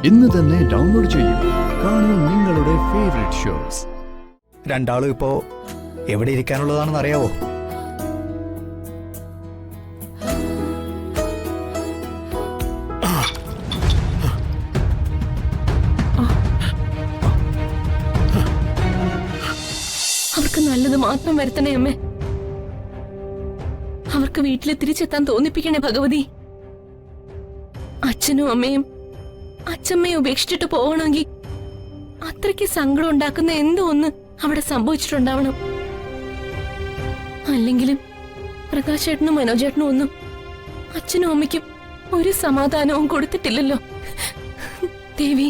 ഇന്ന് തന്നെ ഡൗൺലോഡ് ചെയ്യൂ. കാണൂ നിങ്ങളുടെ ഫേവറേറ്റ് ഷോസ്. രണ്ടാളും ഇപ്പോ എവിടെ ഇരിക്കാനുള്ളതാണെന്ന് അറിയാവോ? അവർക്ക് നല്ലത് മാത്രം വരുത്തണേ അമ്മേ. അവർക്ക് വീട്ടിൽ തിരിച്ചെത്താൻ തോന്നിപ്പിക്കണേ ഭഗവതി. അച്ഛനും അമ്മയും അച്ഛമ്മയും ഉപേക്ഷിച്ചിട്ട് പോകണമെങ്കിൽ അത്രയ്ക്ക് സങ്കടം ഉണ്ടാക്കുന്ന എന്തോ ഒന്ന് അവിടെ സംഭവിച്ചിട്ടുണ്ടാവണം. അല്ലെങ്കിലും പ്രകാശേട്ടനും മനോജേട്ടനും ഒന്നും അച്ഛനും അമ്മയ്ക്കും ഒരു സമാധാനവും കൊടുത്തിട്ടില്ലല്ലോ. ദേവി,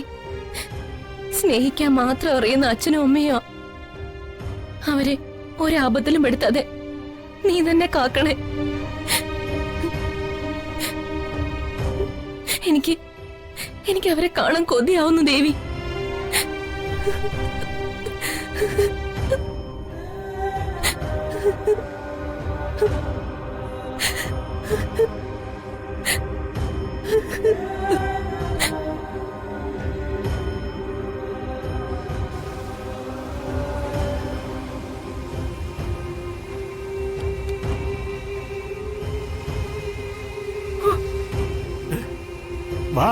സ്നേഹിക്കാൻ മാത്രം അറിയുന്ന അച്ഛനും അമ്മയോ അവരെ ഒരാപത്തിലും പെടുത്താതെ നീ തന്നെ കാക്കണേ. എനിക്ക് അവരെ കാണാൻ കൊതിയാവുന്നു ദേവി. വാ.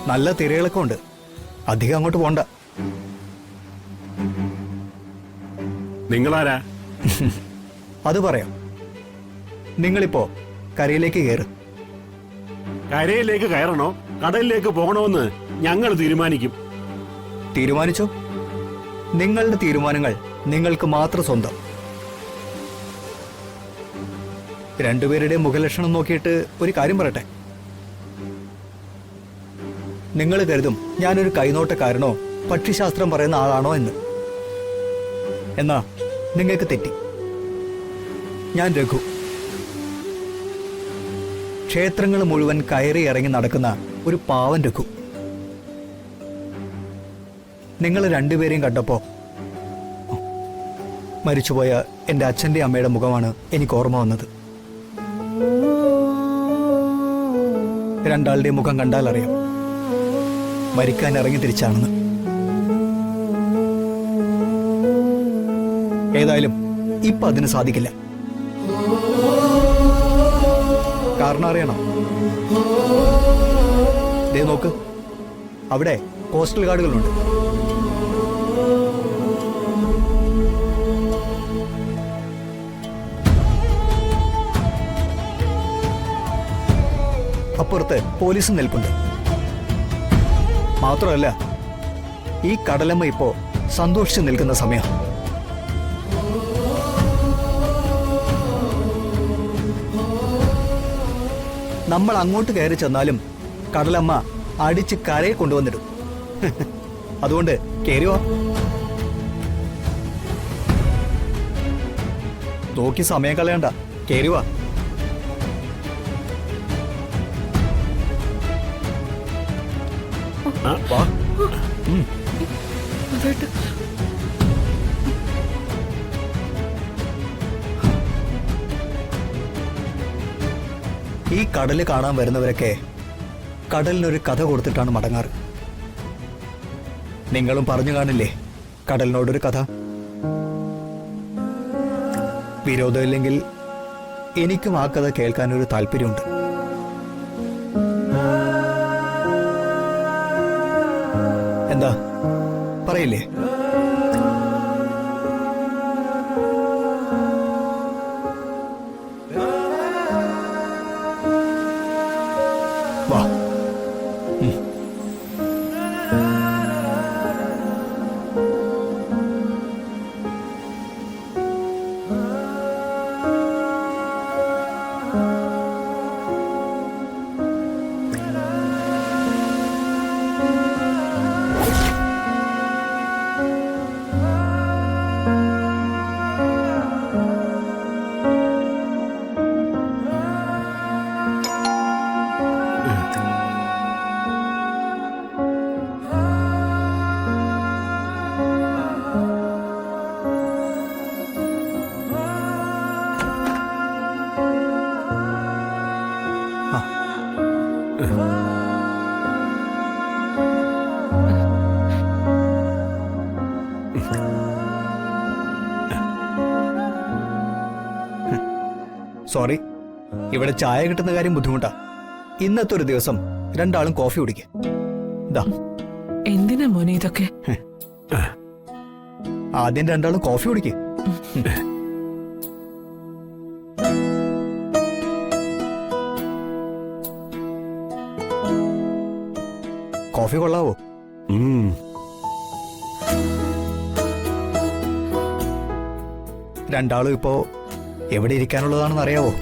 നല്ല തിരയിളക്കം ഉണ്ട്, അധികം അങ്ങോട്ട് പോണ്ട. നിങ്ങളാരാ? അത് പറയാം. നിങ്ങളിപ്പോ കരയിലേക്ക് കയറ്. കരയിലേക്ക് കയറണോ കടലിലേക്ക് പോകണോന്ന് ഞങ്ങൾ തീരുമാനിക്കും. തീരുമാനിച്ചോ? നിങ്ങളുടെ തീരുമാനങ്ങൾ നിങ്ങൾക്ക് മാത്രം സ്വന്തം. രണ്ടുപേരുടെ മുഖലക്ഷണം നോക്കിയിട്ട് ഒരു കാര്യം പറയട്ടെ. നിങ്ങൾ കരുതും ഞാനൊരു കൈനോട്ടക്കാരനോ പക്ഷിശാസ്ത്രം പറയുന്ന ആളാണോ എന്ന്. എന്നാ നിങ്ങൾക്ക് തെറ്റി. ഞാൻ രഘു. ക്ഷേത്രങ്ങൾ മുഴുവൻ കയറി ഇറങ്ങി നടക്കുന്ന ഒരു പാവൻ രഘു. നിങ്ങൾ രണ്ടുപേരെയും കണ്ടപ്പോ മരിച്ചുപോയ എൻ്റെ അച്ഛൻ്റെ അമ്മയുടെ മുഖമാണ് എനിക്ക് ഓർമ്മ വന്നത്. രണ്ടാളുടെയും മുഖം കണ്ടാൽ അറിയാം മരിക്കാൻ ഇറങ്ങി തിരിച്ചാണെന്ന്. ഏതായാലും ഇപ്പൊ അതിന് സാധിക്കില്ല. കാരണം അറിയണം. ദേ നോക്ക്, അവിടെ കോസ്റ്റൽ ഗാർഡുകളുണ്ട്. അപ്പുറത്ത് പോലീസും നിൽപ്പുണ്ട്. മാത്രമല്ല, ഈ കടലമ്മ ഇപ്പോ സന്തോഷിച്ച് നിൽക്കുന്ന സമയം. നമ്മൾ അങ്ങോട്ട് കയറി ചെന്നാലും കടലമ്മ അടിച്ച് കരയെ കൊണ്ടുവന്നിടും. അതുകൊണ്ട് കയറിയോ. നോക്കി സമയം കളയണ്ട, കയറിവാ. വാ. ഈ കടല് കാണാൻ വരുന്നവരൊക്കെ കടലിനൊരു കഥ കൊടുത്തിട്ടാണ് മടങ്ങാറ്. നിങ്ങളും പറഞ്ഞു കാണില്ലേ കടലിനോടൊരു കഥ? വിരോധമില്ലെങ്കിൽ എനിക്കും ആ കഥ കേൾക്കാനൊരു താല്പര്യമുണ്ട്. എന്താ പറയില്ലേ? വാ. സോറി, ഇവിടെ ചായ കിട്ടുന്ന കാര്യം ബുദ്ധിമുട്ടാ. ഇന്നത്തെ ഒരു ദിവസം രണ്ടാളും കോഫി കുടിക്കുക. ഇതാ, എന്തിനാ മോനെ ഇതൊക്കെ? ആദ്യം രണ്ടാളും കോഫി കുടിക്കുക. കോഫി കൊള്ളാവോ? ഉം. രണ്ടാളും ഇപ്പോ എവിടെ ഇരിക്കാനുള്ളതാണെന്ന് അറിയാവോ?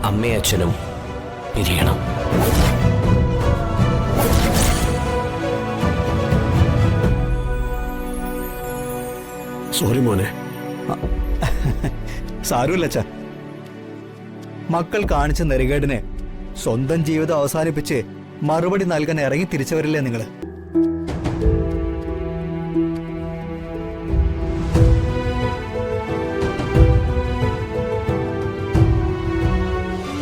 അമ്മയും അച്ഛനും പിരിയണം. സോറി മോനെ. സാരമില്ല അച്ഛാ. മക്കൾ കാണിച്ച നെറുകേടിന് സ്വന്തം ജീവിതം അവസാനിപ്പിച്ച് മറുപടി നൽകാൻ ഇറങ്ങി തിരിച്ചവരില്ലേ നിങ്ങള്?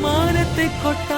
മാനത്തെ കൊട്ട